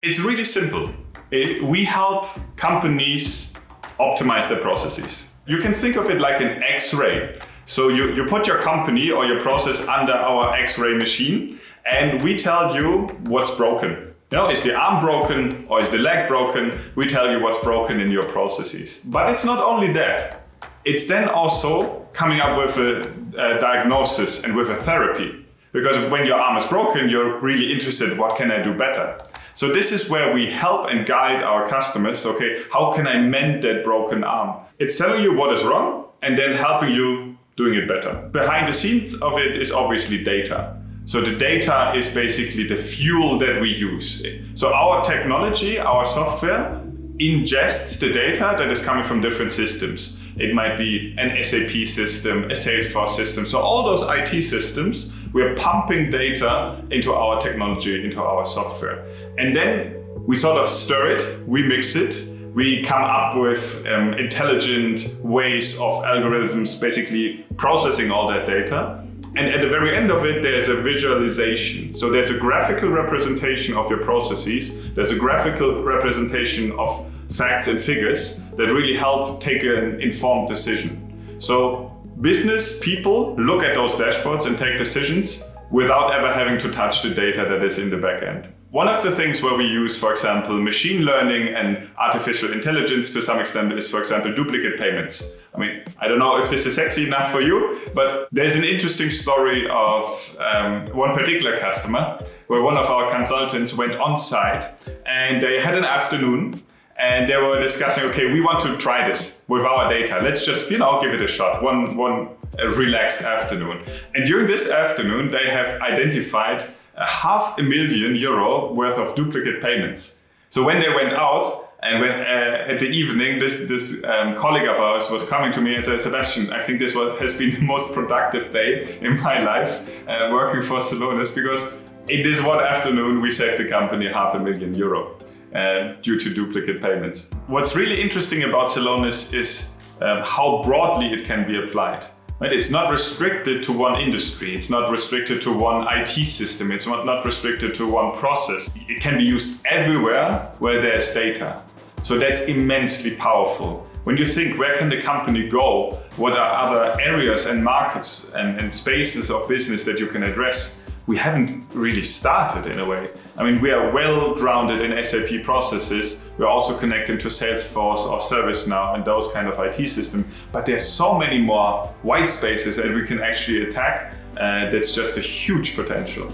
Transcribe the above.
It's really simple. We help companies optimize their processes. You can think of it like an X-ray. So you put your company or your process under our X-ray machine, and we tell you what's broken. Is the arm broken or is the leg broken? We tell you what's broken in your processes. But it's not only that. It's then also coming up with a diagnosis and with a therapy. Because when your arm is broken, you're really interested, what can I do better? So this is where we help and guide our customers. Okay, how can I mend that broken arm? It's telling you what is wrong and then helping you doing it better. Behind the scenes of it is obviously data. So the data is basically the fuel that we use. So our technology, our software, ingests the data that is coming from different systems. It might be an SAP system, a Salesforce system. So all those IT systems, we're pumping data into our technology, into our software. And then we sort of stir it, we mix it, we come up with intelligent ways of algorithms basically processing all that data. And at the very end of it, there's a visualization. So there's a graphical representation of your processes. There's a graphical representation of facts and figures that really help take an informed decision. So business people look at those dashboards and take decisions without ever having to touch the data that is in the back end. One of the things where we use, for example, machine learning and artificial intelligence to some extent is, for example, duplicate payments. I don't know if this is sexy enough for you, but there's an interesting story of one particular customer where one of our consultants went on site and they had an afternoon and they were discussing, okay, we want to try this with our data. Let's just, give it a shot, one relaxed afternoon. And during this afternoon, they have identified €500,000 worth of duplicate payments. So when they went out and when at the evening, this colleague of ours was coming to me and said, Sebastian, I think this has been the most productive day in my life working for Celonis, because in this one afternoon, we saved the company €500,000 due to duplicate payments. What's really interesting about Celonis is how broadly it can be applied. Right? It's not restricted to one industry. It's not restricted to one IT system. It's not restricted to one process. It can be used everywhere where there's data. So that's immensely powerful. When you think, where can the company go? What are other areas and markets and spaces of business that you can address? We haven't really started in a way. We are well grounded in SAP processes. We're also connected to Salesforce or ServiceNow and those kind of IT systems. But there's so many more white spaces that we can actually attack. That's just a huge potential.